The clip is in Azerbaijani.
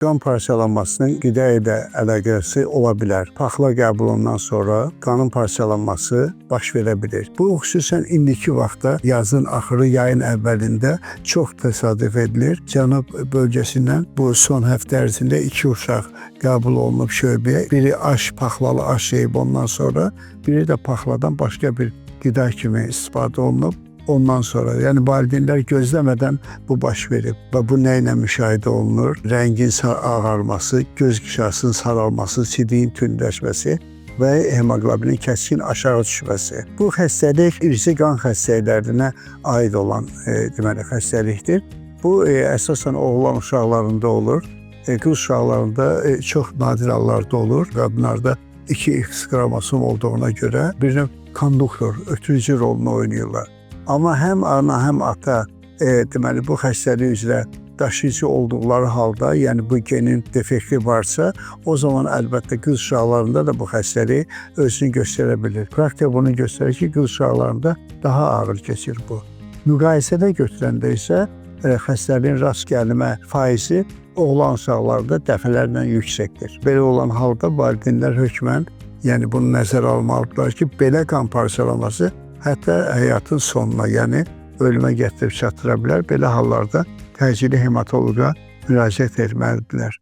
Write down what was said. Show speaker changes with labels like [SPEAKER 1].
[SPEAKER 1] Qan parçalanmasının qida ilə əlaqəsi ola bilər. Paxla qəbulundan sonra qanın parçalanması baş verə bilir. Bu xüsusən indiki vaxtda yazın axırı, yayın əvvəlində çox təsadüf edilir. Cənub bölgəsindən bu son həftə ərzində 2 uşaq qəbul olunub şöbəyə. Biri paxlalı aş yeyib ondan sonra, biri də paxladan başqa bir qida kimi istifadə olunub. Ondan sonra, yəni valideynlər gözləmədən bu baş verib və bu nə ilə müşahidə olunur? Rəngin ağarması, göz qişasının saralması, sidiyin tündləşməsi və hemoqlobinin kəskin aşağı düşməsi. Bu xəstəlik irsi qan xəstəliklərinə aid olan deməli xəstəlikdir. Bu əsasən oğlan uşaqlarında olur. Qız uşaqlarında çox nadir hallarda olur. Qadınlarda 2X xromosom olduğuna görə bir növ konduktor, ötürücü rolunu oynayırlar. Amma həm ana, həm ata deməli bu xəstəlik üzrə daşıyıcı olduqları halda, yəni bu genin defekti varsa, o zaman əlbəttə qız uşaqlarında da bu xəstəlik özünü göstərə bilir. Praktika bunu göstərir ki, qız uşaqlarında daha ağır keçir bu. Müqayisədə götürəndə isə xəstəliyin rast gəlmə faizi oğlan uşaqlarında dəfələrlə yüksəkdir. Belə olan halda valideynlər hökmən, yəni bunu nəzərə almalıdırlar ki, belə qan parçalaması hətta həyatın sonuna, yəni ölümə gətirib çatdıra bilər. Belə hallarda təcili hematoloqa müraciət etməlidirlər.